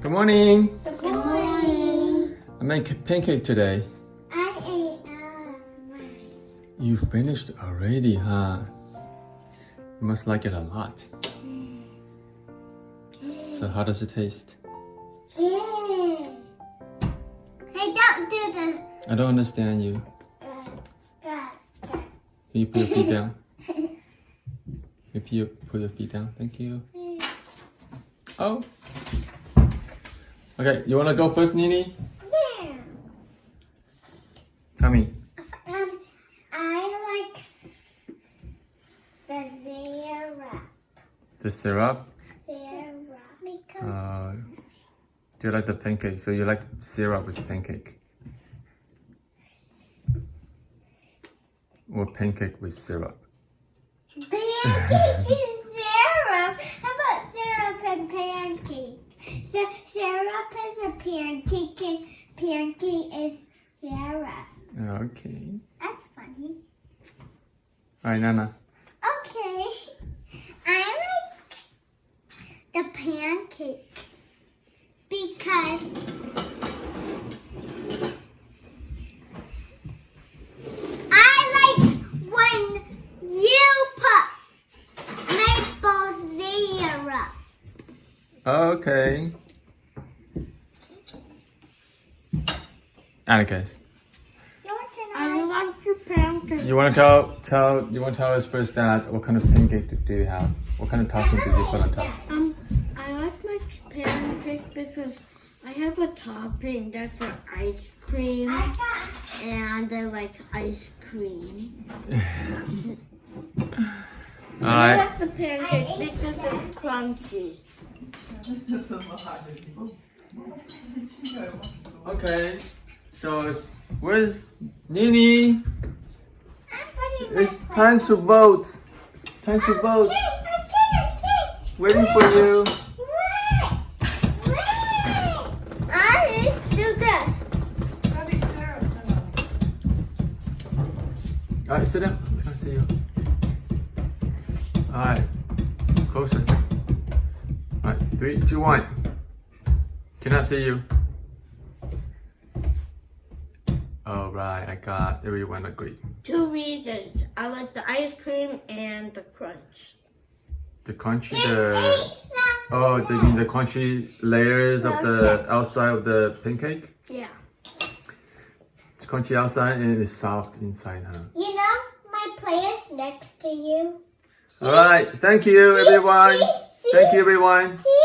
Good morning. Good morning. I made pancake today. I ate mine. You finished already, huh? You must like it a lot. So how does it taste? Yeah. Hey, don't do this. I don't understand you. Good. Can you put your feet down? If you put your feet down, thank you. Oh. Okay, you wanna go first, Nini? Yeah. Tell me. I like the syrup. The syrup? Because Do you like the pancake? So you like syrup with pancake? Or pancake with syrup? pancake is syrup. How about syrup and pancake? So syrup is a pancake and pancake is syrup. Okay. That's funny. Alright, Nana. Okay. I like the pancake because I like when you put maple syrup. Okay. Atticus, I like the pancake. you want to tell us first that what kind of pancake do you have? What kind of topping did you put on top? I like my pancake because I have a topping that's an ice cream, and I like ice cream. I Alright. like the pancake because it's crunchy. Okay. So where's Nini? It's time to vote. Time to vote. I can't. Waiting for you. Wait. Let's do this. Alright, sit down. I can't see you. Alright. Closer. Alright, 3, 2, 1. Cannot see you. Alright, I got everyone agree. 2 reasons. I like the ice cream and the crunch. The crunchy, oh, you mean the crunchy layers of the outside of the pancake? Yeah. It's crunchy outside and it's soft inside, huh? You know, my plate is next to you. Alright, thank you everyone. See? Thank you everyone. See?